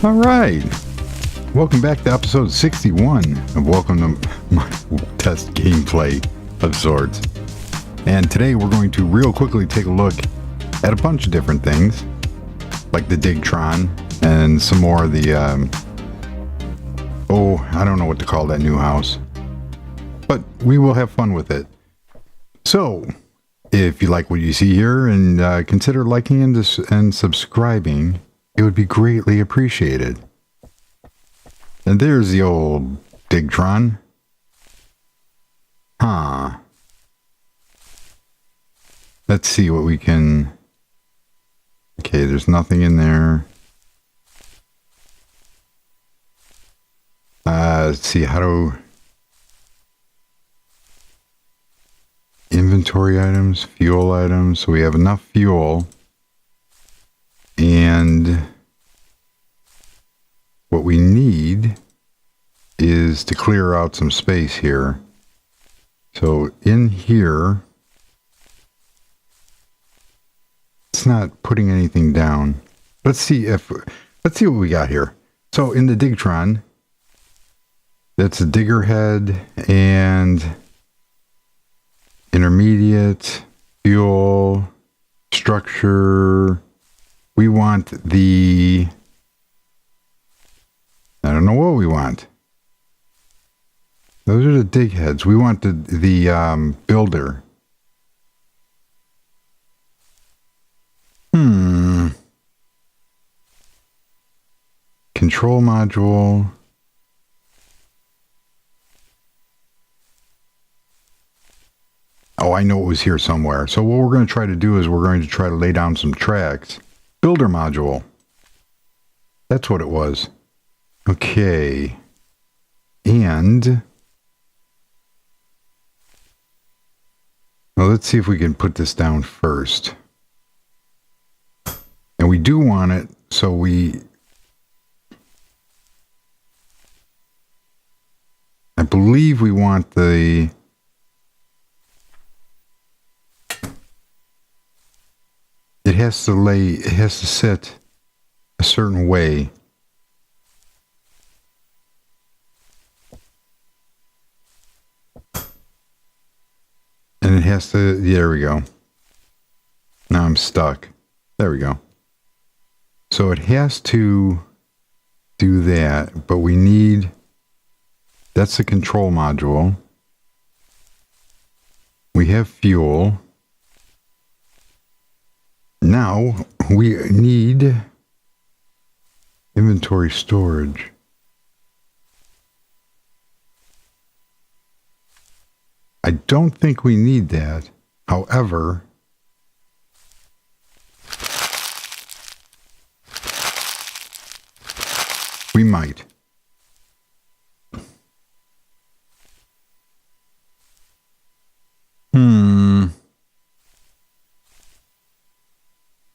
All right. Welcome back to episode 61 of Welcome to my test gameplay of sorts. And today we're going to real quickly take a look at a bunch of different things, like the Digtron and some more of the, I don't know what to call that new house. But we will have fun with it. So, if you like what you see here, and consider liking and subscribing, it would be greatly appreciated. And there's the old Digtron. Let's see what we can... Okay, there's nothing in there. Let's see, how to... Inventory items, fuel items. So we have enough fuel. And what we need is to clear out some space here. So in here, it's not putting anything down. Let's see what we got here. So in the Digtron, that's a digger head and intermediate, fuel, structure. We want the... I don't know what we want. Those are the dig heads. We want the builder. Control module. Oh, I know it was here somewhere. So what we're going to try to do is we're going to try to lay down some tracks. Builder module. That's what it was. Okay. And... well, let's see if we can put this down first. And we do want it, so I believe we want the... It has to sit a certain way. And it has to, there we go. Now I'm stuck. There we go. So it has to do that, but we need, that's the control module. We have fuel. Now we need inventory storage. I don't think we need that. However, we might.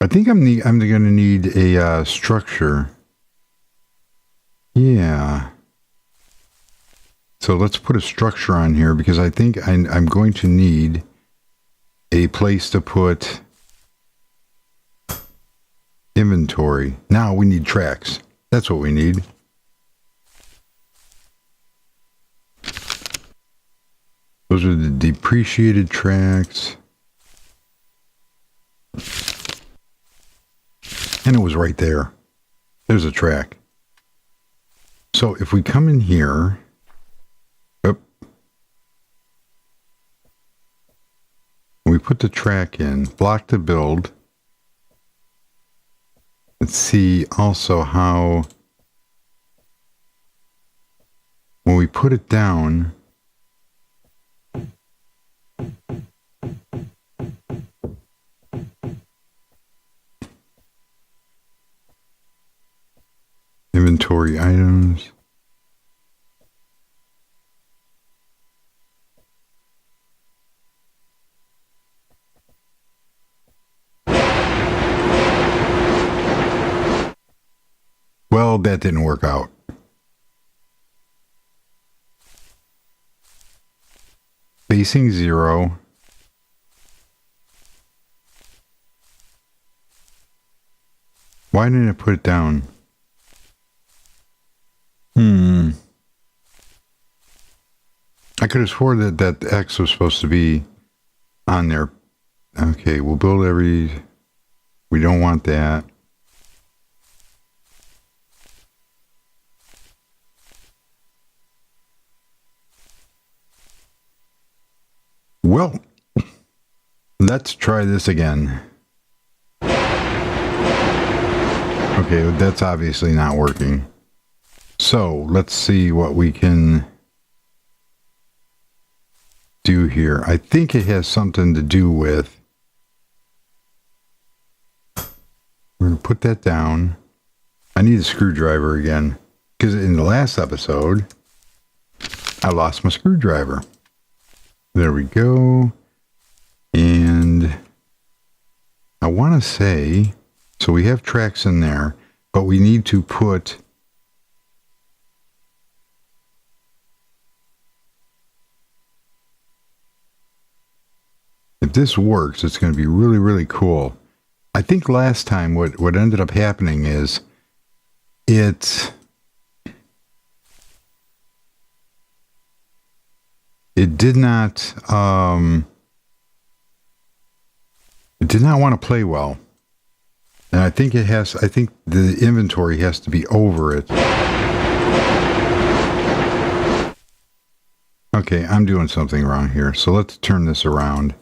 I think I'm going to need a structure. Yeah. So let's put a structure on here because I think I'm going to need a place to put inventory. Now we need tracks. That's what we need. Those are the depreciated tracks. And it was right there. There's a track. So if we come in here... we put the track in, block to build. Let's see also how, when we put it down, inventory items. Well, that didn't work out. Facing 0. Why didn't it put it down? I could have swore that X was supposed to be on there. Okay, we'll build every... We don't want that. Well, let's try this again. Okay, that's obviously not working. So, let's see what we can do here. I think it has something to do with... We're going to put that down. I need a screwdriver again. Because in the last episode, I lost my screwdriver. There we go. And I want to say... So we have tracks in there, but we need to put... If this works, it's going to be really, really cool. I think last time what ended up happening is it did not want to play well. And I think the inventory has to be over it. Okay, I'm doing something wrong here. So let's turn this around.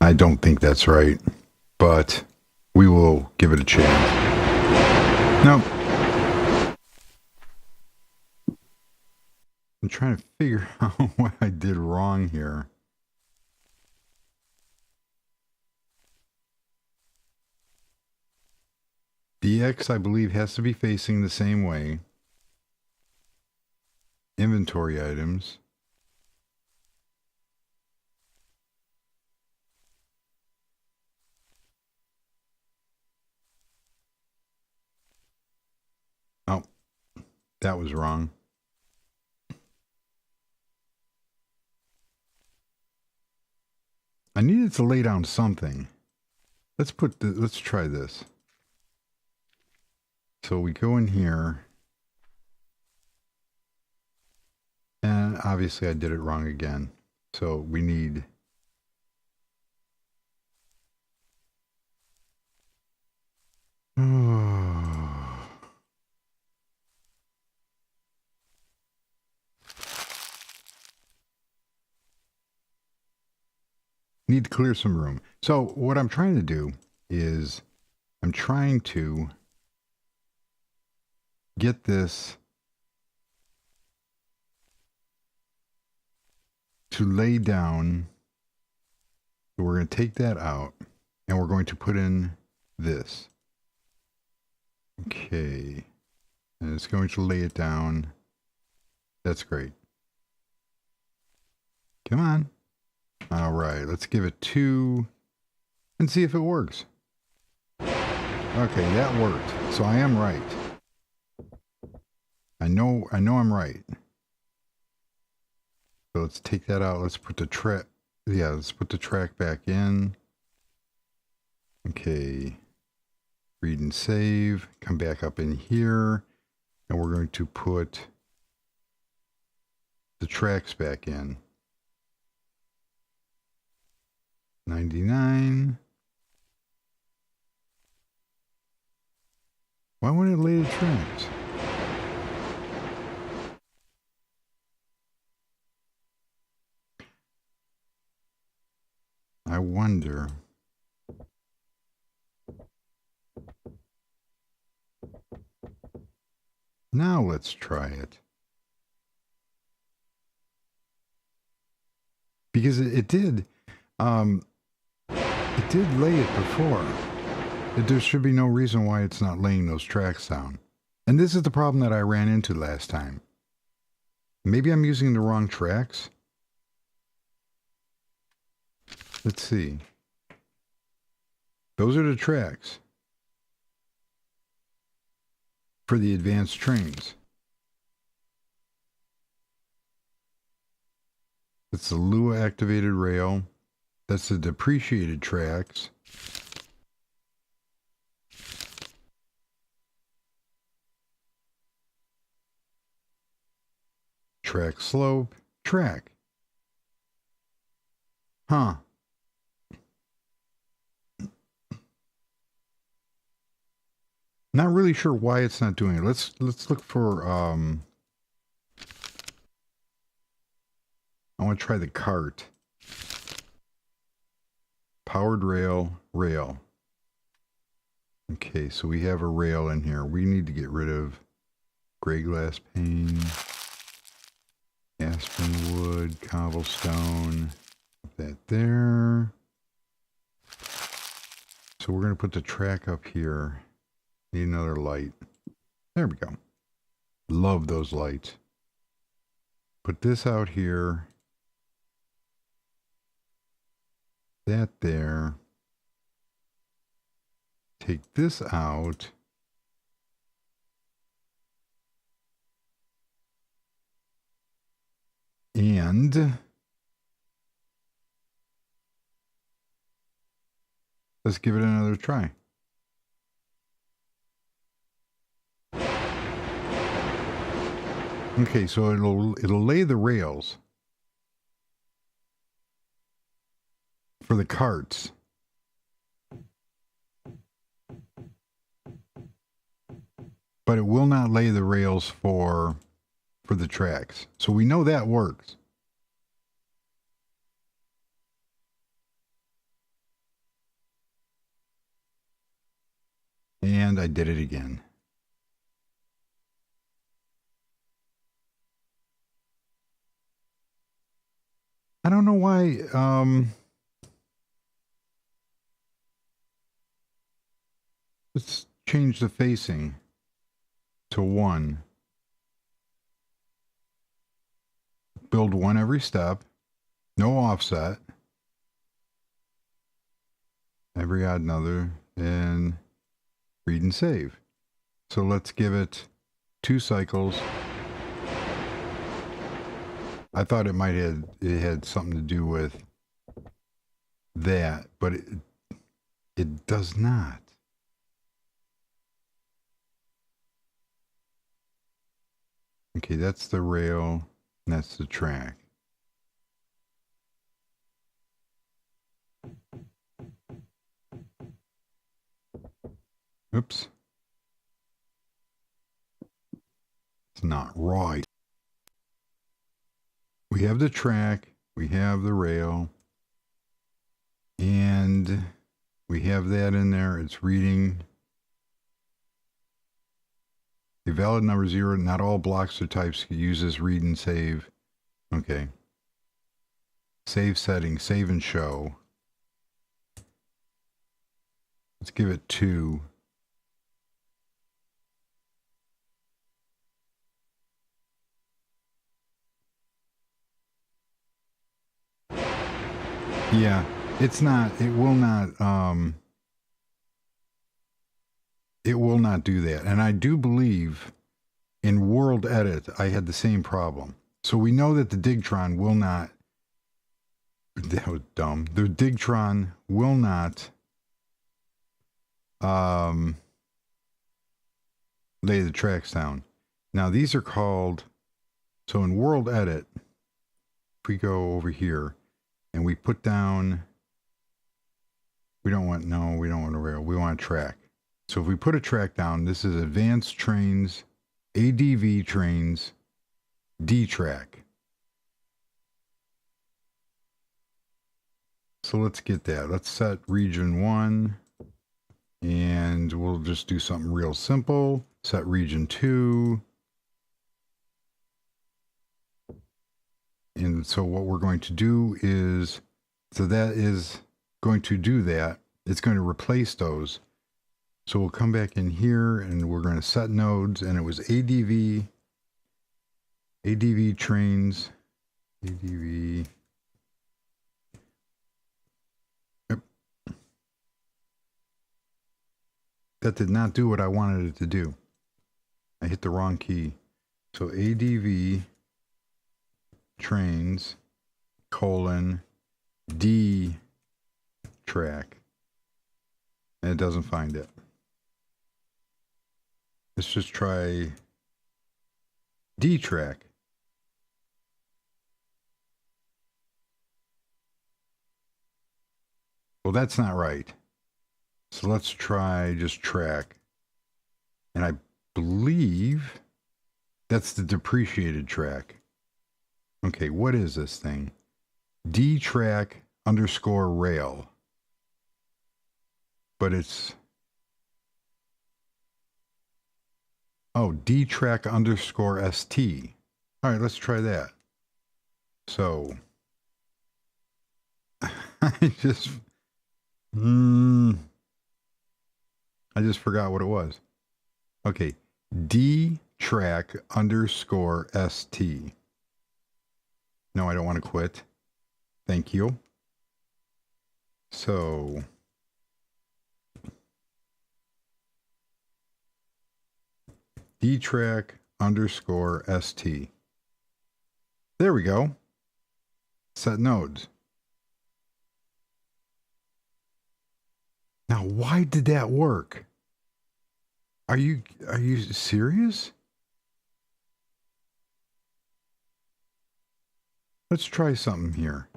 I don't think that's right, but we will give it a chance. No. I'm trying to figure out what I did wrong here. The X, I believe, has to be facing the same way. Inventory items. Oh, that was wrong. I needed to lay down something. Let's try this. So we go in here. And obviously I did it wrong again. So we need... Need to clear some room. So what I'm trying to do is I'm trying to get this to lay down. So we're going to take that out and we're going to put in this. Okay. And it's going to lay it down. That's great. Come on. All right, let's give it 2 and see if it works. Okay, that worked. So I am right. I know I'm right. So let's take that out. Let's put the track. Yeah, let's put the track back in. Okay. Read and save. Come back up in here. And we're going to put the tracks back in. 99. Why wouldn't it lay the tracks? I wonder. Now let's try it. Because it did. It did lay it before. There should be no reason why it's not laying those tracks down. And this is the problem that I ran into last time. Maybe I'm using the wrong tracks. Let's see. Those are the tracks for the advanced trains. That's the Lua activated rail. That's the depreciated tracks. track slope, track. Huh. Not really sure why it's not doing it. Let's look for I want to try the cart. Powered rail, rail. Okay, so we have a rail in here. We need to get rid of gray glass pane, aspen wood, cobblestone. Put that there. So we're going to put the track up here. Need another light. There we go. Love those lights. Put this out here. That there. Take this out. And let's give it another try. Okay, so it'll lay the rails for the carts. But it will not lay the rails for the tracks. So we know that works. And I did it again. I don't know why. Let's change the facing to 1. Build 1 every step. No offset. Every odd number. And read and save. So let's give it 2 cycles. I thought it might have it had something to do with that, but it does not. Okay, that's the rail, and that's the track. Oops. It's not right. We have the track, we have the rail, and we have that in there. It's reading a valid number 0. Not all blocks or types use this read and save. Okay. Save settings, save and show. Let's give it 2. Yeah, it's not, it will not do that. And I do believe in World Edit, I had the same problem. So we know that the Digtron will not, that was dumb. The Digtron will not lay the tracks down. Now these are called, so in World Edit, if we go over here, and we put down, we don't want a rail, we want a track. So if we put a track down, this is Advanced Trains, ADV Trains, D track. So let's get that. Let's set region 1, and we'll just do something real simple. Set region 2. And so what we're going to do is, so that is going to do that. It's going to replace those. So we'll come back in here and we're going to set nodes, and it was ADV trains, ADV. Yep. That did not do what I wanted it to do. I hit the wrong key. So ADV trains, D track, and it doesn't find it. Let's just try D track. Well, that's not right. So let's try just track. And I believe that's the depreciated track. Okay, what is this thing? D-track underscore rail. But it's... Oh, D-track underscore ST. All right, let's try that. So... I just forgot what it was. Okay, D-track underscore ST. No, I don't want to quit. Thank you. So... D-track underscore ST. There we go. Set nodes. Now, why did that work? Are you serious? Let's try something here.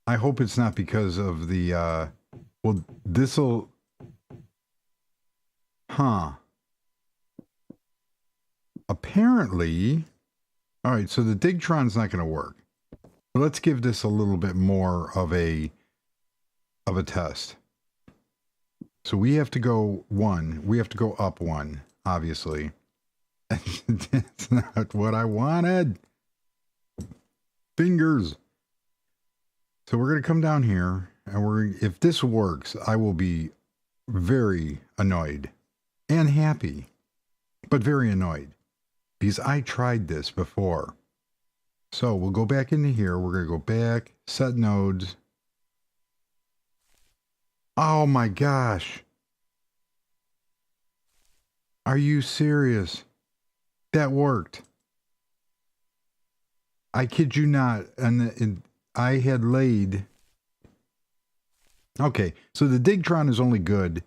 I hope it's not because of the, well, this'll, apparently, all right, so the Digtron's not going to work. But let's give this a little bit more of a test. So we have to go one. We have to go up one, obviously. That's not what I wanted. Fingers. So we're going to come down here, and if this works, I will be very annoyed and happy, but very annoyed because I tried this before. So we'll go back into here. We're going to go back, set nodes. Oh my gosh. Are you serious? That worked. I kid you not. And I had laid... Okay, so the Digtron is only good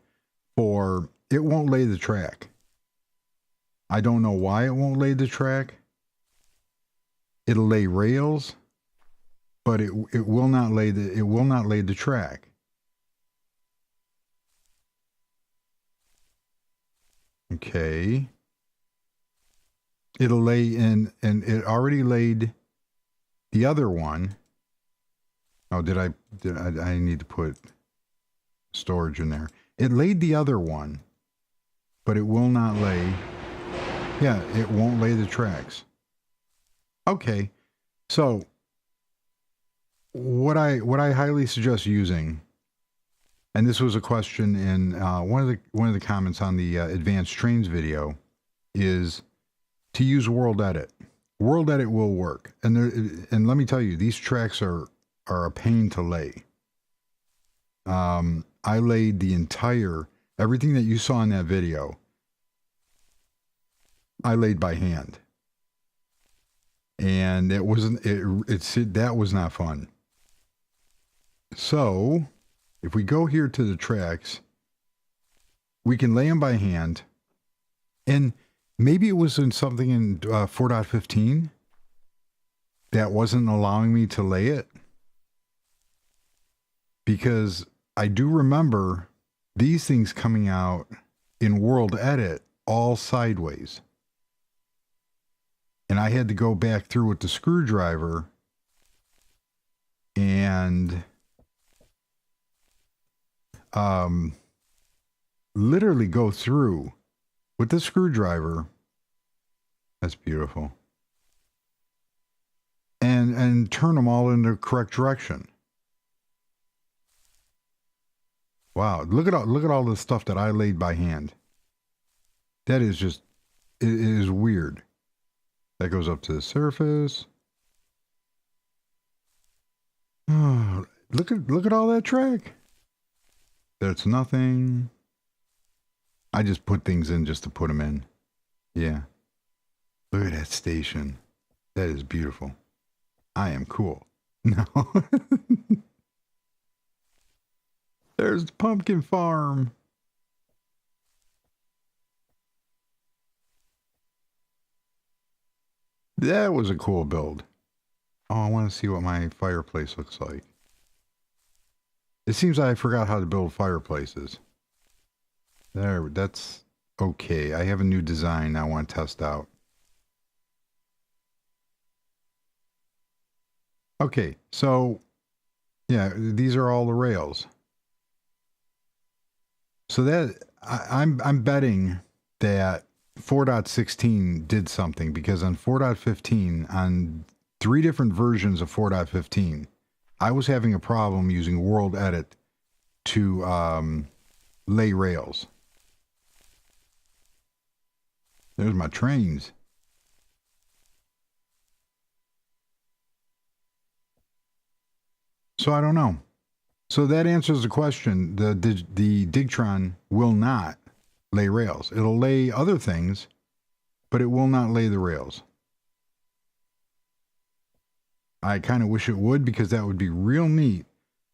for... It won't lay the track. I don't know why it won't lay the track. It'll lay rails, but it will not lay the track. Okay. It'll lay in, and it already laid the other one. Oh, I need to put storage in there. It laid the other one, but it will not lay. Yeah, it won't lay the tracks. Okay. So what I highly suggest using, and this was a question in one of the comments on the advanced trains video, is to use World Edit. World Edit will work, and let me tell you, these tracks are a pain to lay. I laid everything that you saw in that video. I laid by hand, and that was not fun. So, if we go here to the tracks, we can lay them by hand, and maybe it was in something in 4.15 that wasn't allowing me to lay it, because I do remember these things coming out in World Edit all sideways. And I had to go back through with the screwdriver and literally go through with the screwdriver. That's beautiful. And turn them all in the correct direction. Wow, look at all the stuff that I laid by hand. That is just, it is weird. That goes up to the surface. Oh, look at all that track. That's nothing. I just put things in just to put them in. Yeah. Look at that station. That is beautiful. I am cool. No. There's the pumpkin farm. That was a cool build. Oh, I want to see what my fireplace looks like. It seems I forgot how to build fireplaces. There, that's okay. I have a new design I want to test out. Okay, so yeah, these are all the rails. So that I'm betting that 4.16 did something, because on 4.15, on 3 different versions of 4.15, I was having a problem using World Edit to lay rails. There's my trains. So I don't know. So that answers the question. The Digtron will not lay rails. It'll lay other things, but it will not lay the rails. I kind of wish it would, because that would be real neat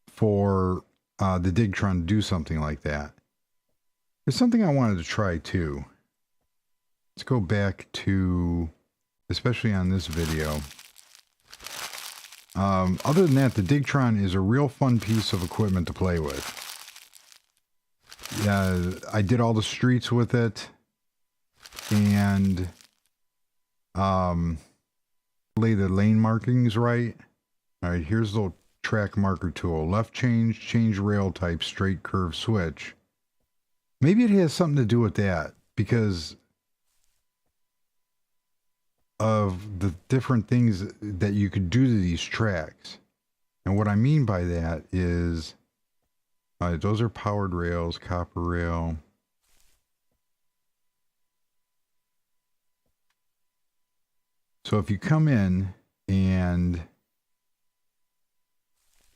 for the Digtron to do something like that. There's something I wanted to try too. Let's go back to, especially on this video. Other than that, the Digtron is a real fun piece of equipment to play with. Yeah, I did all the streets with it, and lay the lane markings right. All right, here's the track marker tool. Left change rail type, straight curve switch. Maybe it has something to do with that, because of the different things that you could do to these tracks. And what I mean by that is, those are powered rails, copper rail. So if you come in and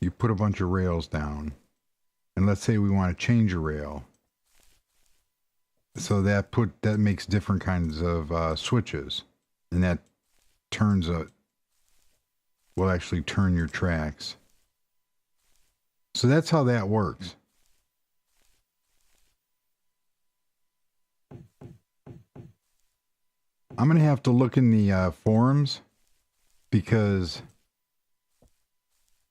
you put a bunch of rails down, and let's say we want to change a rail, so that makes different kinds of switches, and that will actually turn your tracks. So that's how that works. I'm going to have to look in the forums, because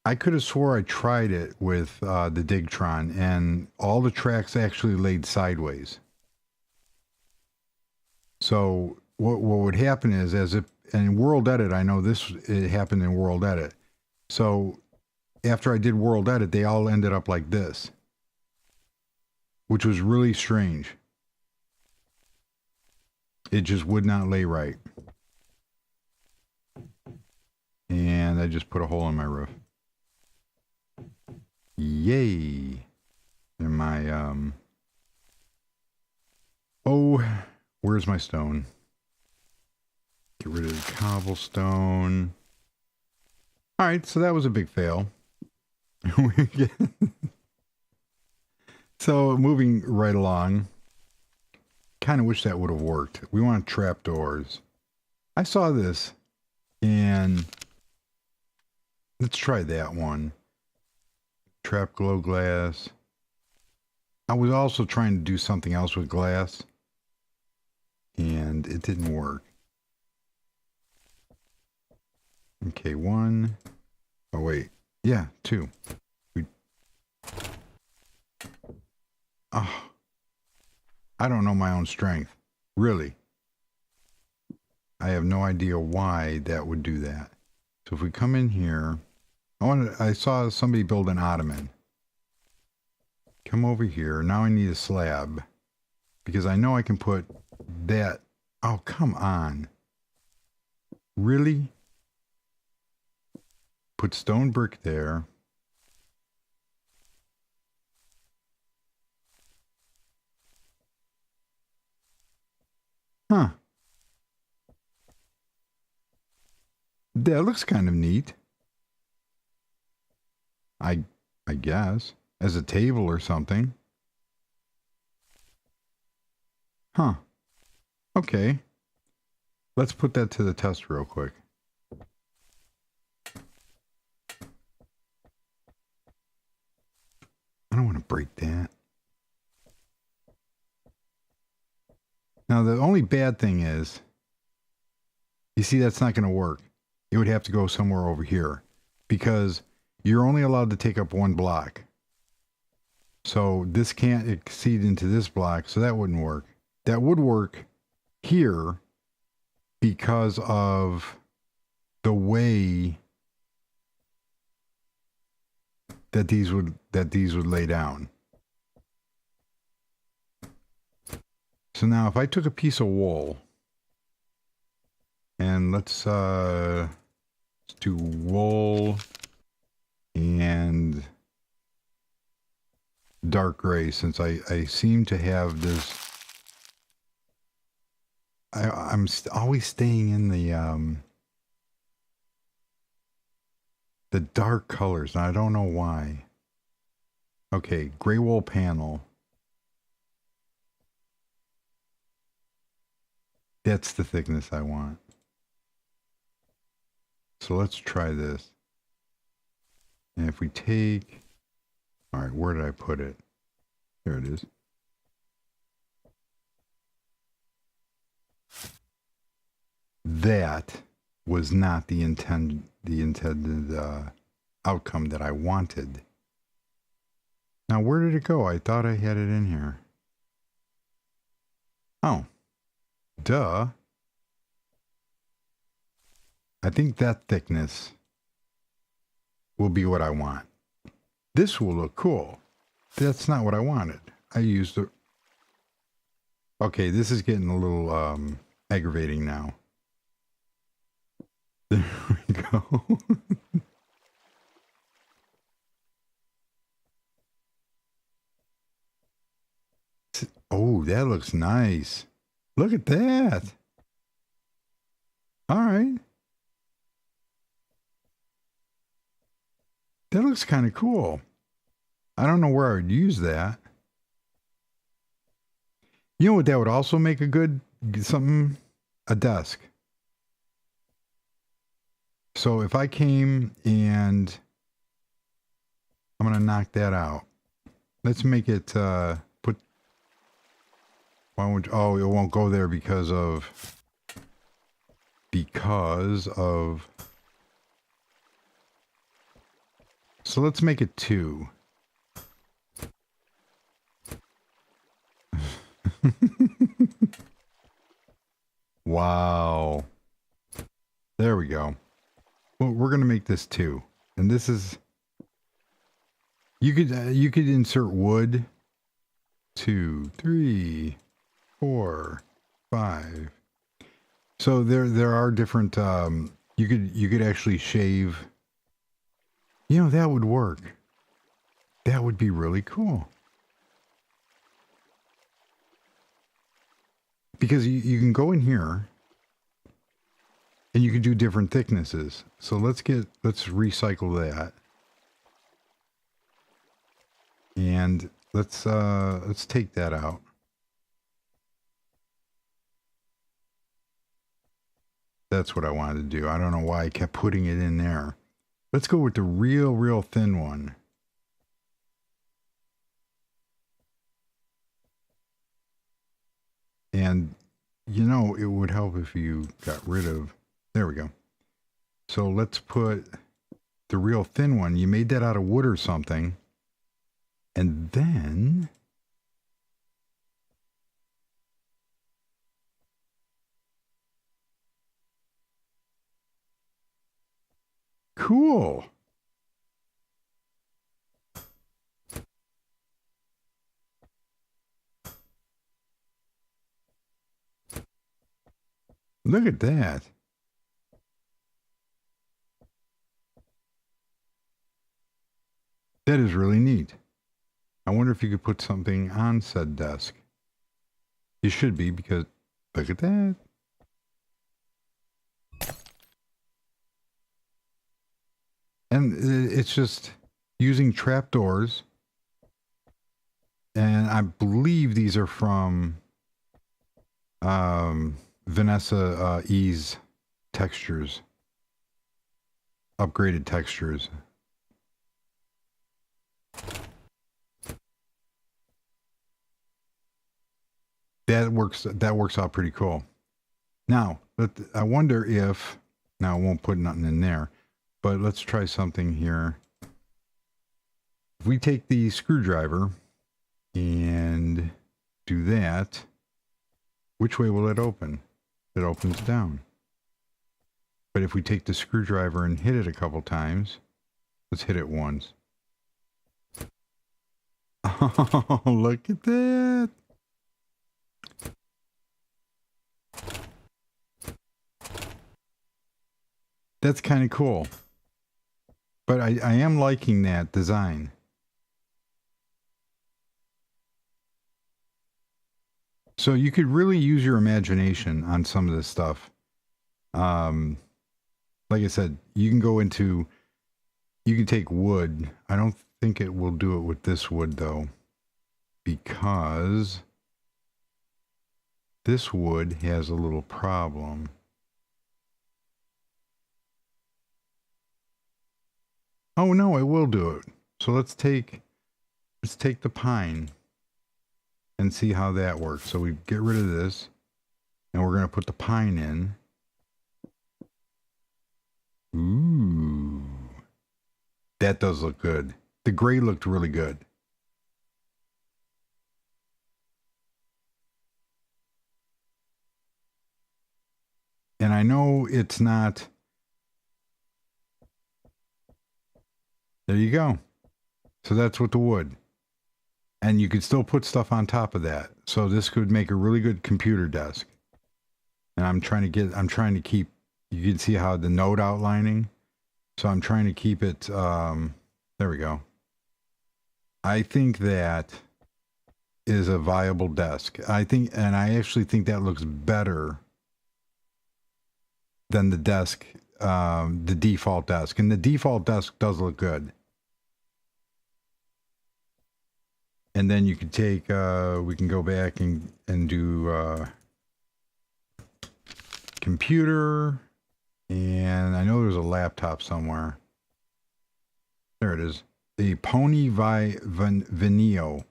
I could have swore I tried it with the Digtron, and all the tracks actually laid sideways. So what would happen is, and in World Edit, I know it happened in World Edit. So after I did World Edit, they all ended up like this, which was really strange. It just would not lay right. And I just put a hole in my roof. Yay. And my, oh, where's my stone? Get rid of the cobblestone. All right, so that was a big fail. So moving right along. Kind of wish that would have worked. We want trapdoors. I saw this, and let's try that one. Trap glow glass. I was also trying to do something else with glass, and it didn't work. Okay, 1. Oh wait, yeah, 2. Oh, I don't know my own strength, really. I have no idea why that would do that. So if we come in here, I saw somebody build an ottoman. Come over here. Now I need a slab, because I know I can put that. Oh, come on. Really? Put stone brick there. Huh. That looks kind of neat. I guess. As a table or something. Huh. Okay. Let's put that to the test real quick. I don't want to break that. Now, the only bad thing is, you see, that's not going to work. It would have to go somewhere over here, because you're only allowed to take up 1 block. So this can't exceed into this block, so that wouldn't work. That would work here because of the way that these would lay down. So now if I took a piece of wool and let's do wool and dark gray, since I seem to have this, I'm always staying in the dark colors, and I don't know why. Okay, gray wool panel. That's the thickness I want. So let's try this. And if we take, all right, where did I put it? There it is. That was not the intended outcome that I wanted. Now, where did it go? I thought I had it in here. Oh, duh. I think that thickness will be what I want. This will look cool. That's not what I wanted. I used the... Okay, this is getting a little aggravating now. There we go. Oh, that looks nice. Look at that. All right. That looks kind of cool. I don't know where I would use that. You know what that would also make a good something? A desk. So if I came and I'm going to knock that out. Let's make it put... Why won't... Oh, it won't go there because of... So let's make it 2. Wow. There we go. Well, we're going to make this 2. And this is... You could insert wood. 2, 3, 4, 5. So there are different... you could actually shave... You know, that would work. That would be really cool. Because you can go in here and you can do different thicknesses. So let's recycle that. And let's take that out. That's what I wanted to do. I don't know why I kept putting it in there. Let's go with the real thin one. And, you know, it would help if you got rid of... There we go. So let's put the real thin one. You made that out of wood or something. And then... Cool. Look at that. That is really neat. I wonder if you could put something on said desk. You should be, because look at that. And it's just using trapdoors. And I believe these are from Vanessa E's textures. Upgraded textures. That works out pretty cool. Now, I wonder if... Now, I won't put nothing in there. But let's try something here. If we take the screwdriver and do that, which way will it open? It opens down. But if we take the screwdriver and hit it a couple times, let's hit it once. Oh, look at that. That's kind of cool. But I am liking that design. So you could really use your imagination on some of this stuff. Like I said, you can go into, you can take wood. I don't think it will do it with this wood though, because this wood has a little problem. Oh no, it will do it. So let's take the pine and see how that works. So we get rid of this and we're going to put the pine in. Ooh, that does look good. The gray looked really good. And I know it's not. There you go. So that's with the wood. And you could still put stuff on top of that. So this could make a really good computer desk. And I'm trying to keep, you can see how the node outlining. So I'm trying to keep it, there we go. I think that is a viable desk. And I actually think that looks better than the desk, the default desk. And the default desk does look good. And then you could take, we can go back and do computer. And I know there's a laptop somewhere. There it is. The Pony Venio.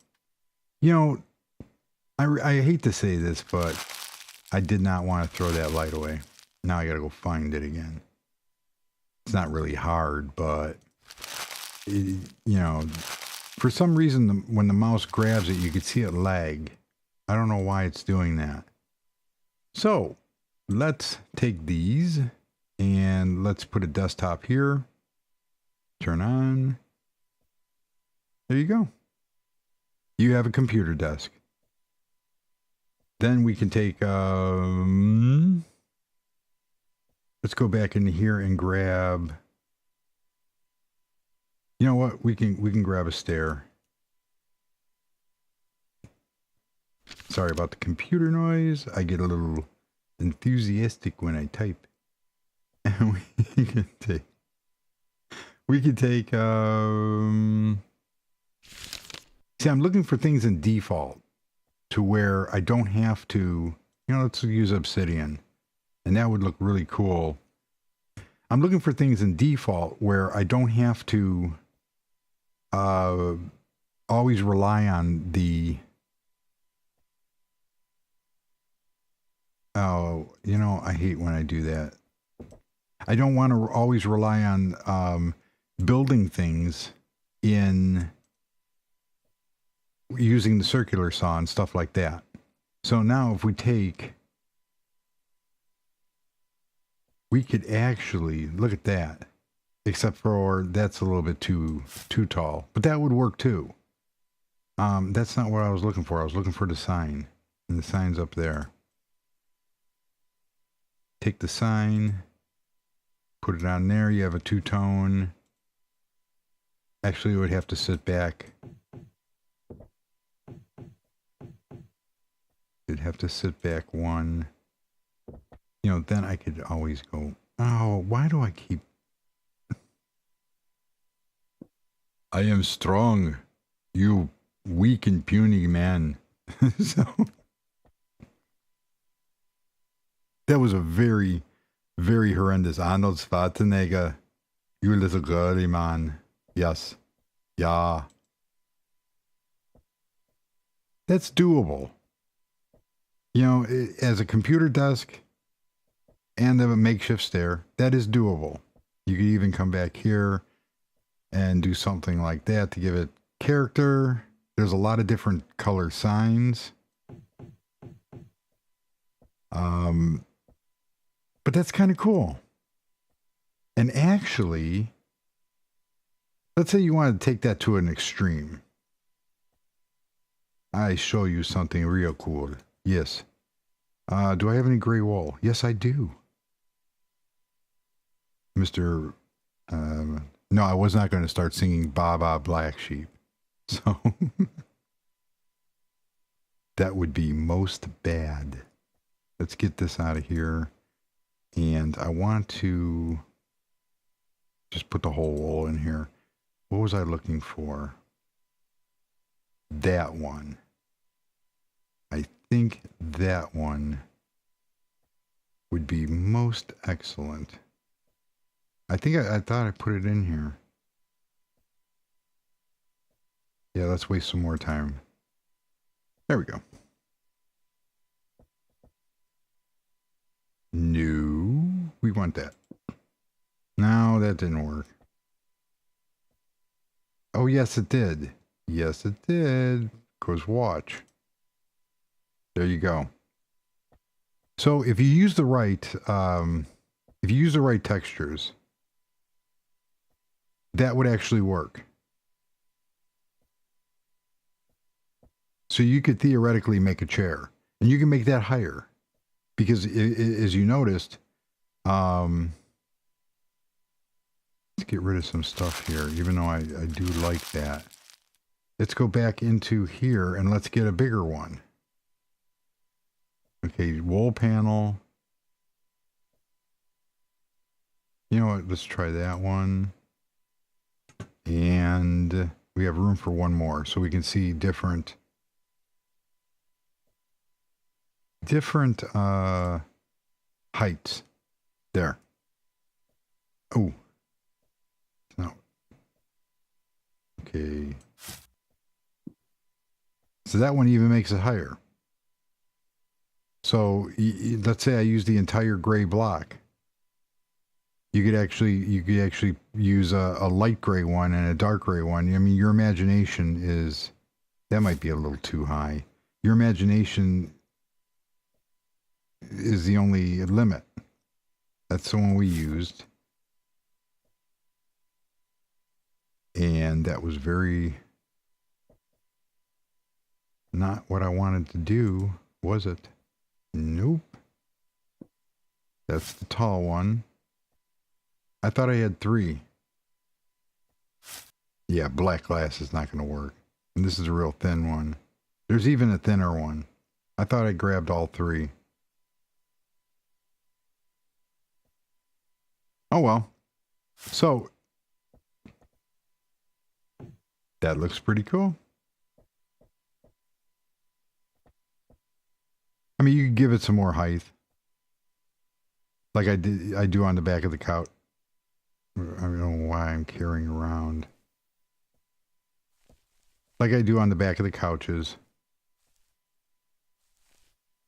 You know, I hate to say this, but I did not want to throw that light away. Now I got to go find it again. It's not really hard, but, you know, for some reason, when the mouse grabs it, you can see it lag. I don't know why it's doing that. So let's take these and let's put a desktop here. Turn on. There you go. You have a computer desk. Then we can take, let's go back into here and grab, you know what? We can grab a stair. Sorry about the computer noise. I get a little enthusiastic when I type. And we can take, see, I'm looking for things in default to where I don't have to, you know, let's use Obsidian. And that would look really cool. I'm looking for things in default where I don't have to always rely on the, oh, you know, I hate when I do that. I don't want to always rely on building things in using the circular saw and stuff like that. So now if we take, we could actually, look at that. Except for that's a little bit too tall. But that would work too. That's not what I was looking for. I was looking for the sign. And the sign's up there. Take the sign. Put it on there. You have a two-tone. Actually, it would have to sit back. It'd have to sit back one. You know, then I could always go, oh, why do I keep... I am strong, you weak and puny man. So that was a very, very horrendous. Arnold Schwarzenegger, you little girly man. Yes. Yeah. That's doable. You know, as a computer desk and a makeshift stair, that is doable. You could even come back here and do something like that to give it character. There's a lot of different color signs. But that's kind of cool. And actually, let's say you want to take that to an extreme. I show you something real cool. Yes. Do I have any gray wool? Yes, I do. Mr. No, I was not going to start singing Baba Black Sheep. So that would be most bad. Let's get this out of here. And I want to just put the whole wool in here. What was I looking for? That one. I think that one would be most excellent. I think I thought I put it in here. Yeah, let's waste some more time. There we go. No, we want that. No, that didn't work. Oh, yes, it did. Yes, it did. Because watch. There you go. So if you use the right, textures, that would actually work. So you could theoretically make a chair, and you can make that higher, because as you noticed, let's get rid of some stuff here, even though I do like that. Let's go back into here and let's get a bigger one. Okay, wall panel. You know what? Let's try that one. And we have room for one more, so we can see different heights. There. Oh. No. Okay. So that one even makes it higher. So let's say I use the entire gray block. You could actually use a light gray one and a dark gray one. I mean, your imagination is, that might be a little too high. Your imagination is the only limit. That's the one we used. And that was very not what I wanted to do, was it? Nope. That's the tall one. I thought I had 3. Yeah, black glass is not going to work. And this is a real thin one. There's even a thinner one. I thought I grabbed all 3. Oh well. So, that looks pretty cool. I mean, you could give it some more height. Like I do on the back of the couch. I don't know why I'm carrying around. Like I do on the back of the couches.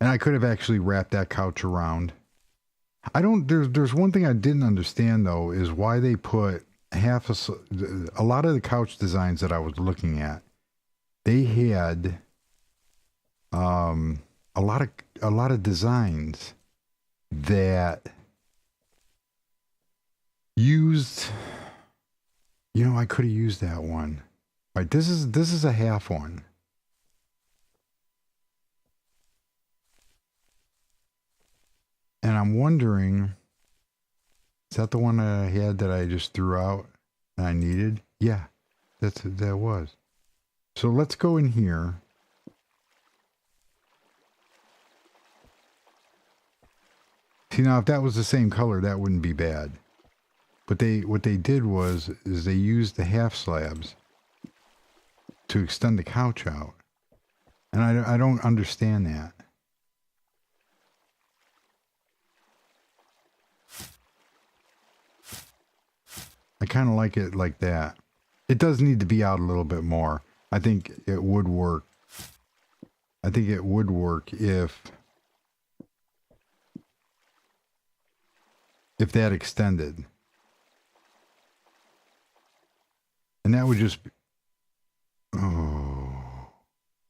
And I could have actually wrapped that couch around. There's one thing I didn't understand though, is why they put a lot of the couch designs that I was looking at, they had a lot of designs that used, I could have used that one. All right, this is a half one. And I'm wondering, is that the one that I had that I just threw out and I needed? Yeah, that was. So let's go in here. See, now if that was the same color, that wouldn't be bad. But what they did is they used the half slabs to extend the couch out. And I don't understand that. I kind of like it like that. It does need to be out a little bit more. I think it would work. I think it would work if that extended. And that would just be, oh.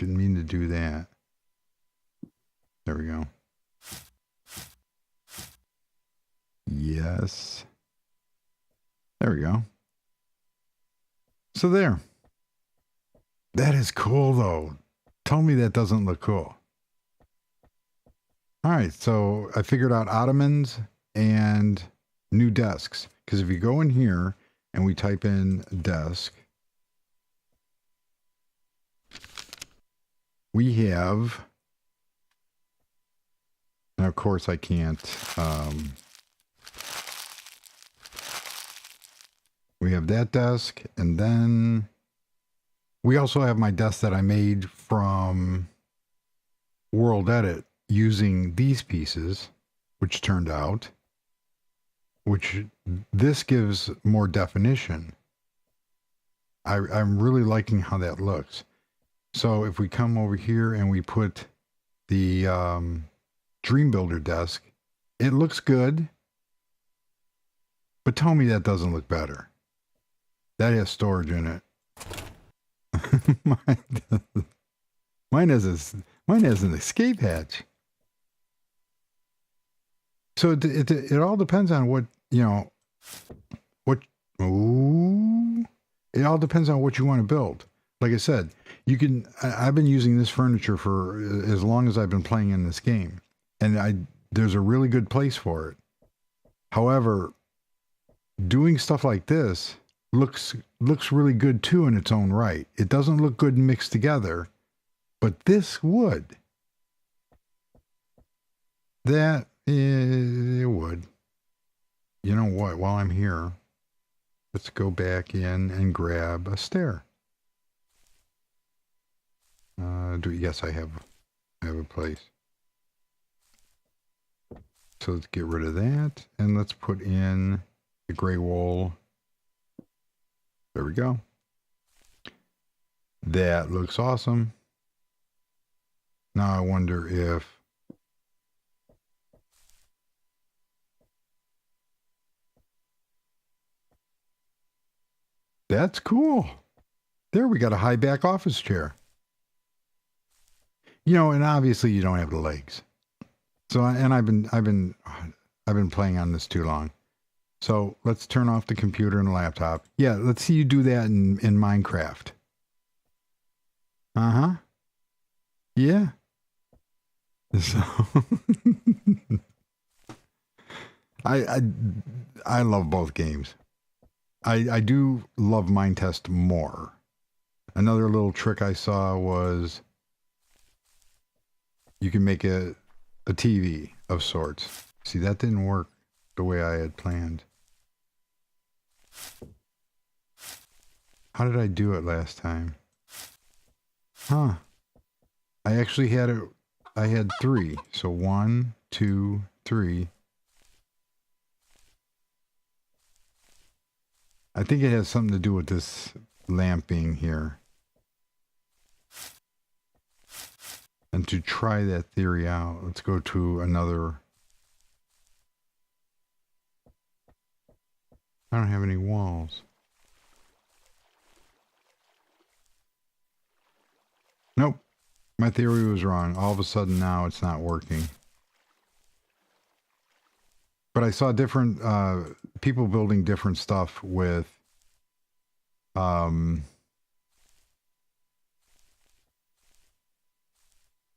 Didn't mean to do that. There we go. Yes. There we go. So there. That is cool, though. Tell me that doesn't look cool. All right, so I figured out ottomans and new desks. Because if you go in here and we type in desk, we have, and of course I can't, we have that desk, and then we also have my desk that I made from World Edit using these pieces, which turned out, which this gives more definition. I'm really liking how that looks. So if we come over here and we put the Dream Builder desk, it looks good, but tell me that doesn't look better. That has storage in it. Mine has an escape hatch. So it all depends on what, you know, it all depends on what you want to build. Like I said, I've been using this furniture for as long as I've been playing in this game, and there's a really good place for it. However, doing stuff like this looks really good too in its own right. It doesn't look good mixed together, but this would. That it would. You know what? While I'm here, let's go back in and grab a stair. Yes, I have a place. So let's get rid of that, and let's put in the gray wool. There we go. That looks awesome. Now I wonder if that's cool. There, we got a high back office chair. You know, and obviously you don't have the legs. So, and I've been playing on this too long. So let's turn off the computer and the laptop. Yeah, let's see you do that in Minecraft. Uh-huh. Yeah. So I love both games. I do love Minetest more. Another little trick I saw was you can make a TV of sorts. See, that didn't work the way I had planned. How did I do it last time? Huh. I actually had it. I had 3. So 1, 2, 3. I think it has something to do with this lamp being here. And to try that theory out, let's go to another. I don't have any walls. Nope. My theory was wrong. All of a sudden now it's not working. But I saw different people building different stuff with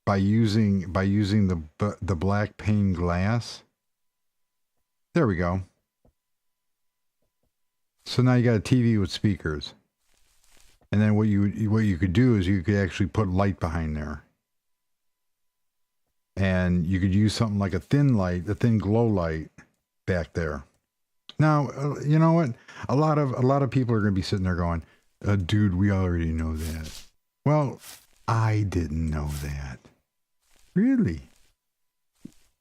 by using the black pane glass. There we go. So now you got a TV with speakers. And then what you could do is you could actually put light behind there. And you could use something like a thin light, a thin glow light back there. Now, you know what? A lot of people are going to be sitting there going, dude, we already know that. Well, I didn't know that. Really?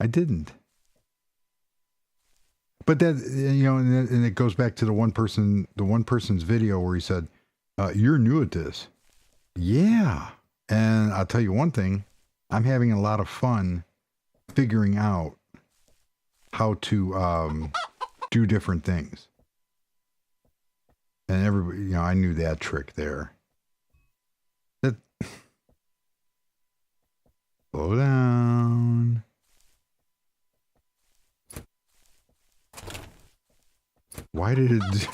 I didn't. But that, you know, and it goes back to the one person's video where he said, you're new at this. Yeah. And I'll tell you one thing, I'm having a lot of fun figuring out how to do different things. And everybody, you know, I knew that trick there. Slow down. Why did it...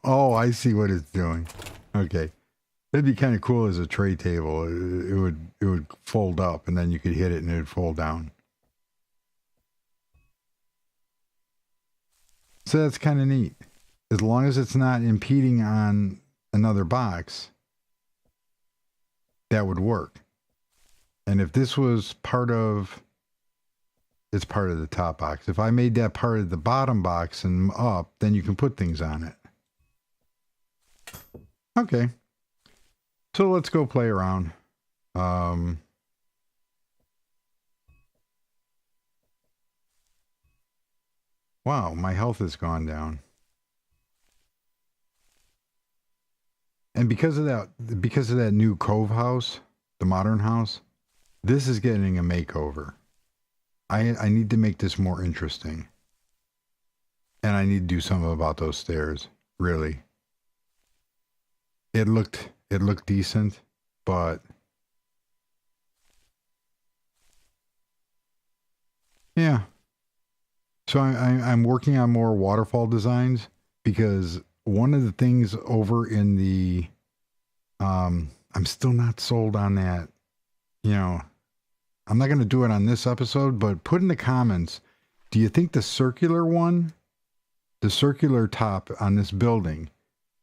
Oh, I see what it's doing. Okay. That'd be kind of cool as a tray table. It would fold up, and then you could hit it and it would fold down. So that's kind of neat. As long as it's not impeding on another box, that would work. And if this was part of... It's part of the top box. If I made that part of the bottom box and up, then you can put things on it. Okay. So let's go play around. Wow, my health has gone down. And because of that new Cove house, the modern house, this is getting a makeover. I need to make this more interesting. And I need to do something about those stairs, really. It looked decent, but yeah. So I'm working on more waterfall designs, because one of the things over in the I'm still not sold on that, you know. I'm not going to do it on this episode, but put in the comments, do you think the circular one, the circular top on this building,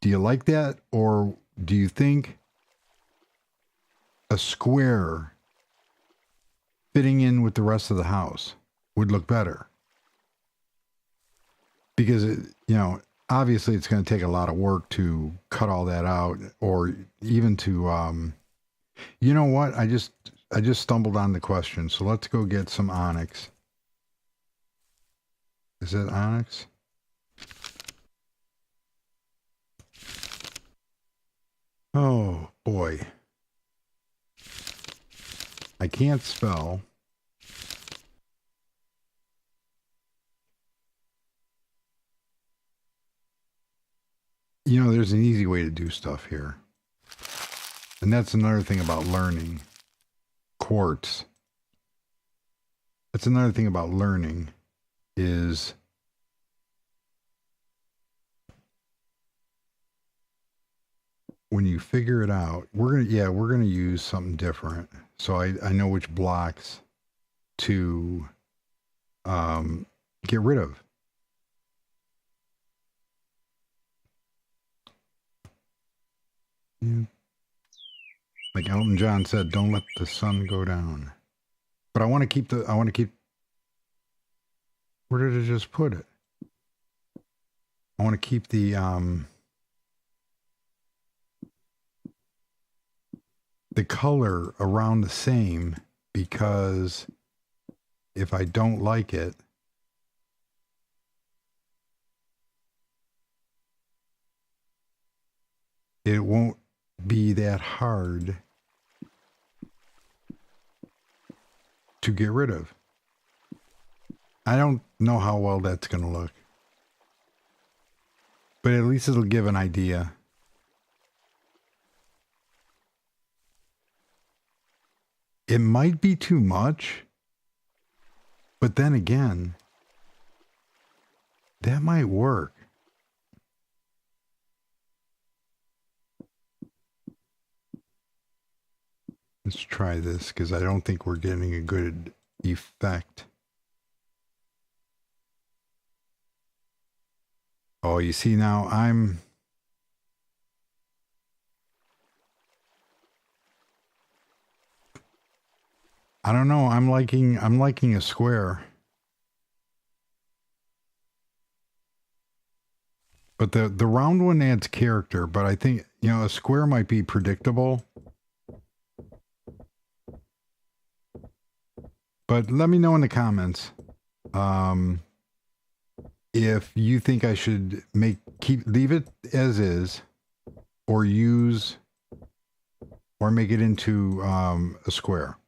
do you like that? Or do you think a square fitting in with the rest of the house would look better? Because, obviously it's going to take a lot of work to cut all that out, or even to, you know what? I just stumbled on the question, so let's go get some onyx. Is it onyx? Oh, boy. I can't spell. There's an easy way to do stuff here. And that's another thing about learning. Quartz. That's another thing about learning is when you figure it out, we're gonna use something different. So I know which blocks to get rid of. Yeah. Like Elton John said, don't let the sun go down. But I want to keep where did I just put it? I want to keep the color around the same, because if I don't like it, it won't be that hard to get rid of. I don't know how well that's going to look, but at least it'll give an idea. It might be too much, but then again, that might work. Let's try this, because I don't think we're getting a good effect. Oh, you see now I don't know, I'm liking a square. But the round one adds character, but I think, a square might be predictable. But let me know in the comments if you think I should leave it as is, or make it into a square.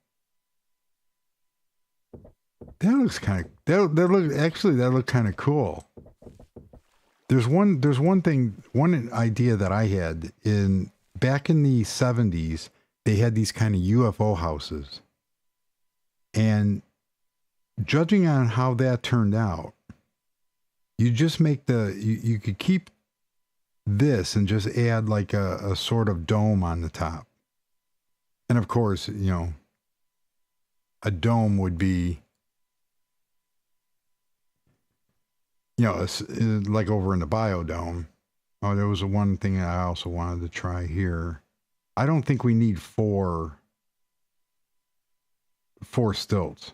That looks kind of that looked kind of cool. There's one idea that I had back in the 70s. They had these kind of UFO houses. And judging on how that turned out, you just make you could keep this and just add like a sort of dome on the top. And of course, you know, a dome would be, you know, like over in the biodome. Oh, there was one thing I also wanted to try here. I don't think we need four stilts.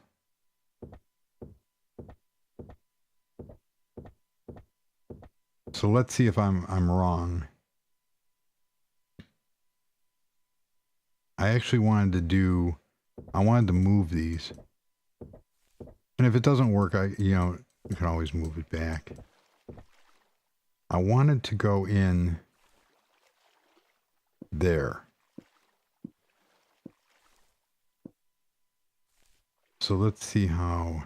So let's see if I'm wrong. I actually wanted to move these. And if it doesn't work, you can always move it back. I wanted to go in there. So let's see how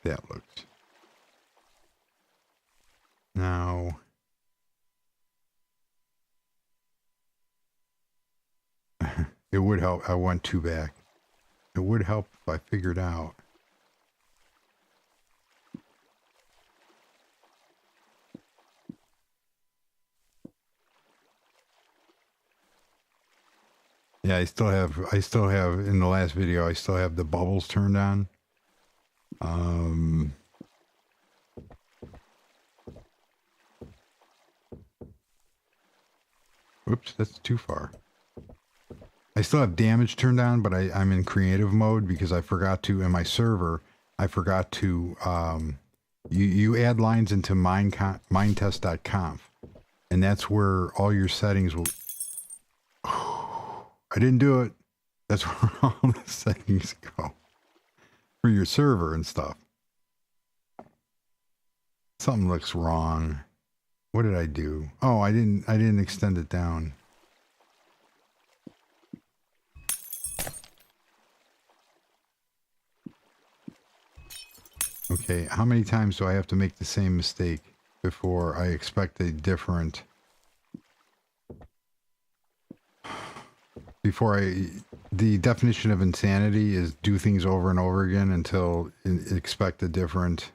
that looks. Now, it would help. I went two back. It would help if I figured out. Yeah, I still have in the last video, I still have the bubbles turned on. Oops, that's too far. I still have damage turned on, but I'm in creative mode because I forgot to, in my server, I forgot to, you add lines into minetest.conf, and that's where all your settings will, I didn't do it. That's where all the settings go for your server and stuff. Something looks wrong. What did I do? Oh, I didn't extend it down. Okay, how many times do I have to make the same mistake before I expect a different... The definition of insanity is do things over and over again until expect a different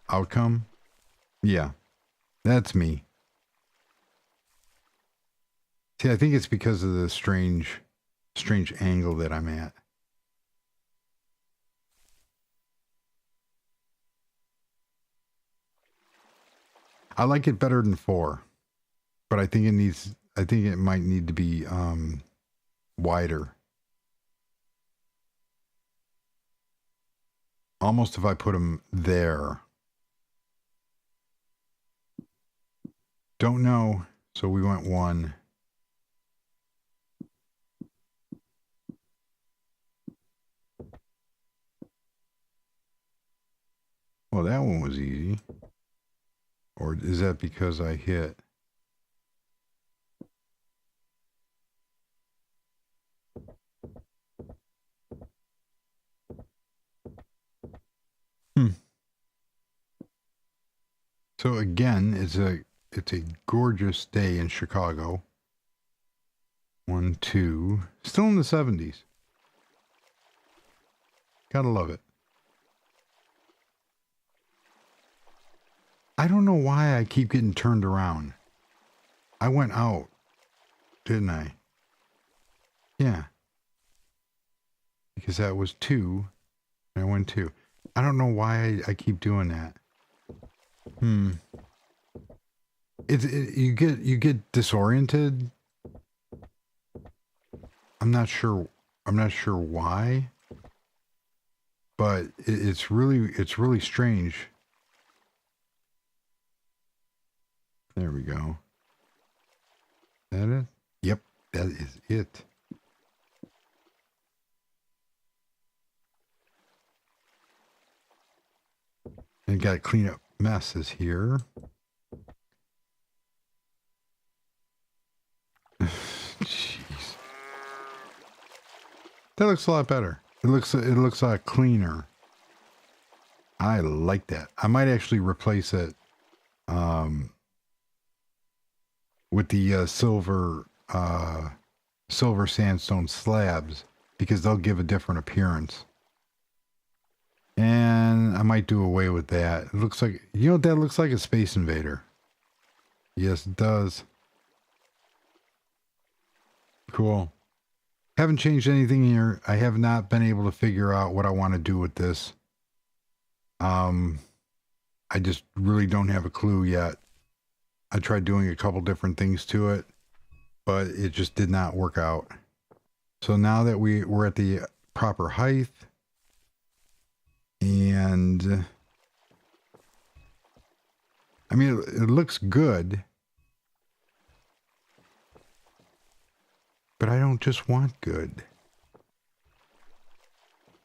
outcome. Yeah, that's me. See, I think it's because of the strange angle that I'm at. I like it better than 4, but I think it might need to be wider. Almost if I put them there. Don't know, so we went 1. Well, that one was easy. Or is that because I hit? So again, it's a gorgeous day in Chicago. 1, 2, still in the 70s. Gotta love it. I don't know why I keep getting turned around. I went out, didn't I? Yeah. Because that was 2, and I went 2. I don't know why I keep doing that. You get disoriented. I'm not sure why, but it's really strange. There we go. Is that it? Yep, that is it. And got to clean up messes here. Jeez. That looks a lot better. It looks a lot cleaner. I like that. I might actually replace it with the silver silver sandstone slabs because they'll give a different appearance. And I might do away with that. It looks like, you know what that looks like? A Space Invader. Yes, it does. Cool. Haven't changed anything here. I have not been able to figure out what I want to do with this. I just really don't have a clue yet. I tried doing a couple different things to it, but it just did not work out. So now that we're at the proper height, and I mean, it looks good, but I don't just want good.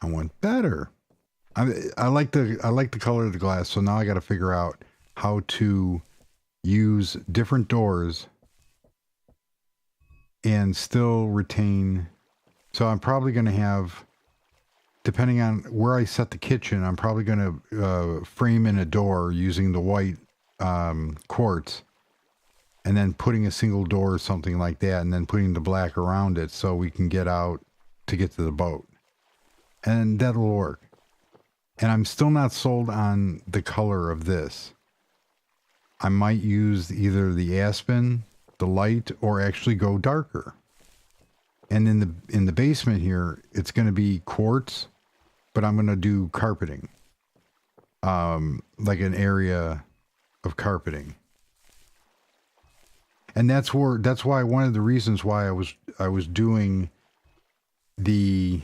I want better. I like the color of the glass, so now I got to figure out how to use different doors and still retain. So I'm probably going to have, depending on where I set the kitchen, I'm probably going to frame in a door using the white quartz, and then putting a single door or something like that, and then putting the black around it so we can get out to get to the boat. And that'll work. And I'm still not sold on the color of this. I might use either the aspen, the light, or actually go darker. And in the basement here, it's going to be quartz, but I'm going to do carpeting. Like an area of carpeting. And that's why one of the reasons why I was doing the,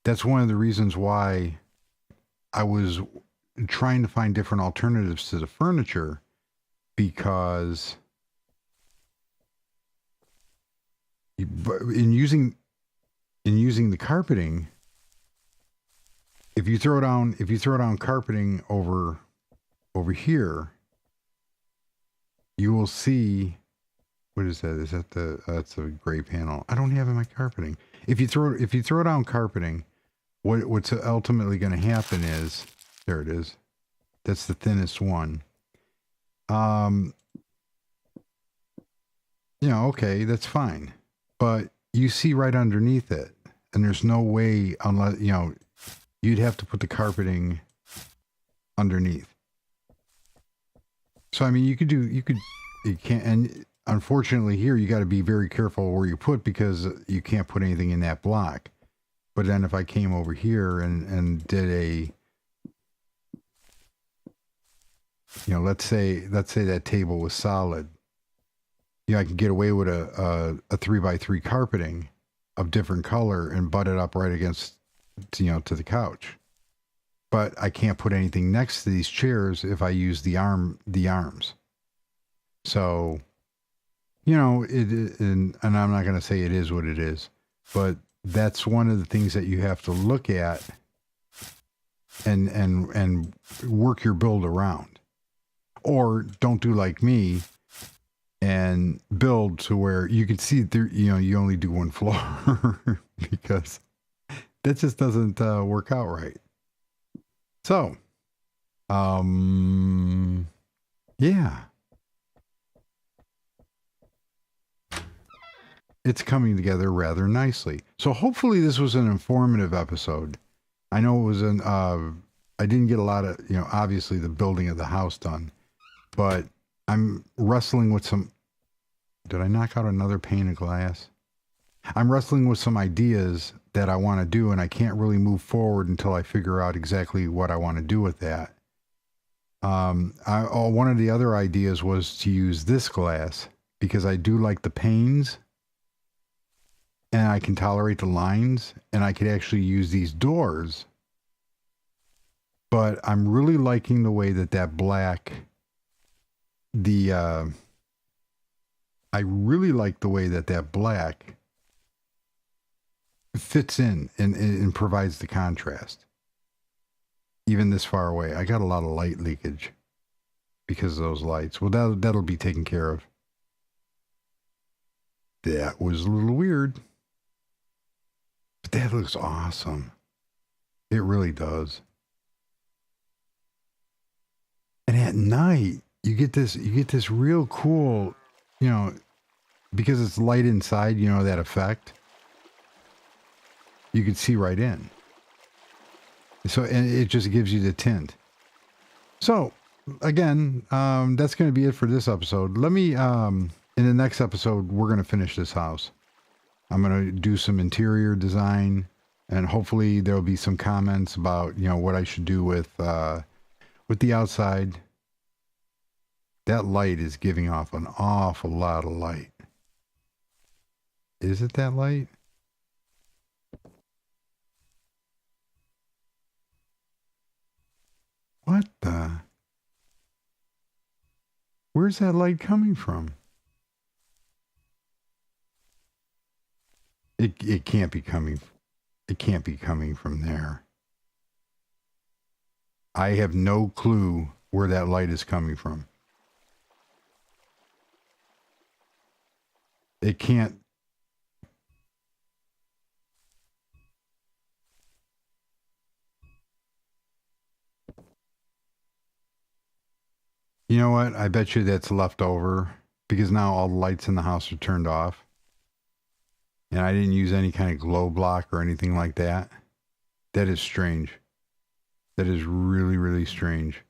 that's one of the reasons why I was trying to find different alternatives to the furniture, because in using the carpeting, if you throw down carpeting over here, you will see, what is that? Is that that's a gray panel? I don't have in my carpeting. If you throw down carpeting, what's ultimately going to happen is, there it is. That's the thinnest one. Okay, that's fine. But you see right underneath it, and there's no way, unless, you'd have to put the carpeting underneath. So, I mean, you can't, and unfortunately here, you got to be very careful where you put, because you can't put anything in that block. But then if I came over here and did a, let's say that table was solid, I could get away with a 3x3 carpeting of different color and butt it up right against, to the couch. But I can't put anything next to these chairs if I use the arms. So, and I'm not going to say it is what it is, but that's one of the things that you have to look at and work your build around. Or don't do like me and build to where you can see there, you only do one floor because that just doesn't work out right. So, yeah. It's coming together rather nicely. So hopefully this was an informative episode. I know it was I didn't get a lot of, obviously the building of the house done, but I'm wrestling with some, did I knock out another pane of glass? I'm wrestling with some ideas that I want to do, and I can't really move forward until I figure out exactly what I want to do with that. One of the other ideas was to use this glass, because I do like the panes, and I can tolerate the lines, and I could actually use these doors. But I'm really liking the way that black, I really like the way that black fits in and provides the contrast. Even this far away, I got a lot of light leakage because of those lights. Well, that'll be taken care of. That was a little weird. But that looks awesome. It really does. And at night, you get this real cool, because it's light inside, you know, that effect, you can see right in. So, and it just gives you the tint. So again, that's going to be it for this episode. Let me, in the next episode, we're going to finish this house. I'm going to do some interior design, and hopefully there'll be some comments about, you know, what I should do with the outside. That light is giving off an awful lot of light. Is it that light? What the? Where's that light coming from? It can't be coming. It can't be coming from there. I have no clue where that light is coming from. It can't. You know what? I bet you that's left over because now all the lights in the house are turned off. And I didn't use any kind of glow block or anything like that. That is strange. That is really, really strange.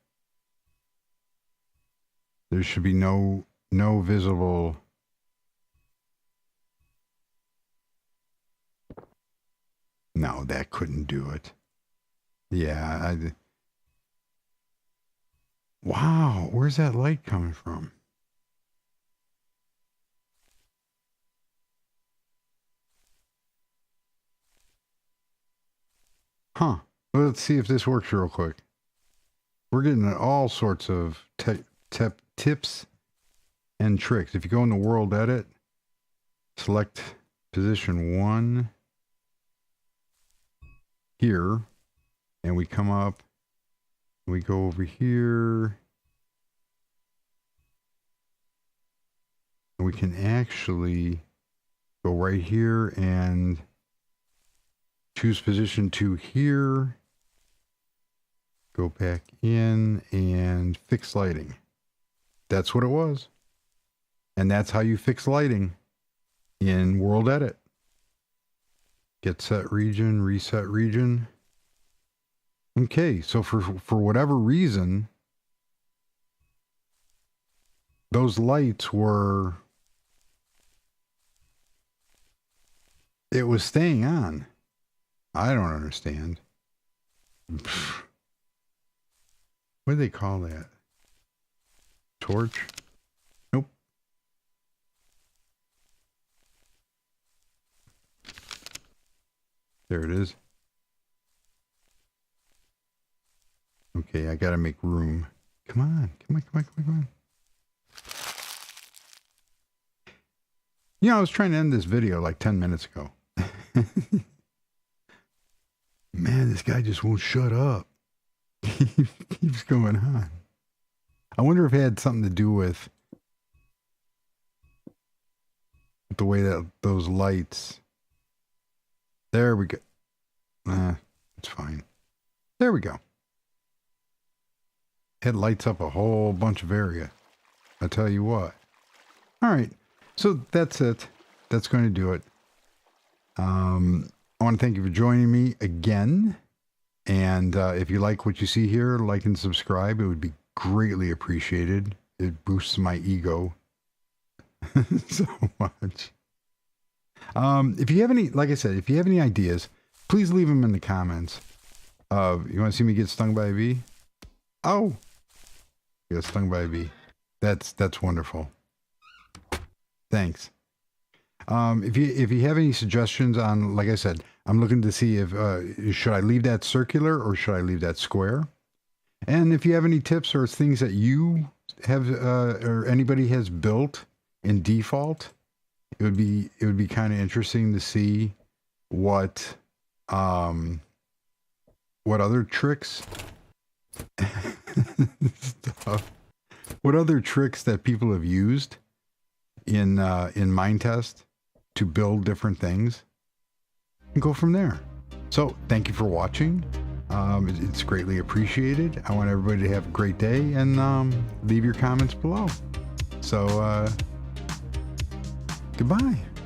There should be no visible. No, that couldn't do it. Yeah. Wow. Where's that light coming from? Huh. Let's see if this works real quick. We're getting all sorts of tips and tricks. If you go in the world edit, select position 1 here, and we come up, we go over here, and we can actually go right here and choose position 2 here, go back in and fix lighting. That's what it was. And that's how you fix lighting in World Edit. Get set region, reset region. Okay, so for whatever reason, those lights were, it was staying on. I don't understand. What do they call that? Torch? Nope. There it is. Okay, I gotta make room. Come on, come on, come on, come on, come on. You know, I was trying to end this video like 10 minutes ago. Man, this guy just won't shut up. He keeps going on. I wonder if it had something to do with the way that those lights. There we go. It's fine. There we go. It lights up a whole bunch of area. I tell you what. All right. So that's it. That's going to do it. I want to thank you for joining me again. And if you like what you see here, like and subscribe. It would be greatly appreciated. It boosts my ego so much. If you have any, like I said, if you have any ideas, please leave them in the comments. You want to see me get stung by a bee? Oh, you got stung by a bee. That's wonderful. Thanks. If you have any suggestions on, like I said, I'm looking to see if should I leave that circular or should I leave that square? And if you have any tips or things that you have or anybody has built in default, it would be kind of interesting to see what other tricks stuff, what other tricks that people have used in Minetest to build different things and go from there. So thank you for watching. It's greatly appreciated. I want everybody to have a great day, and leave your comments below. So Goodbye.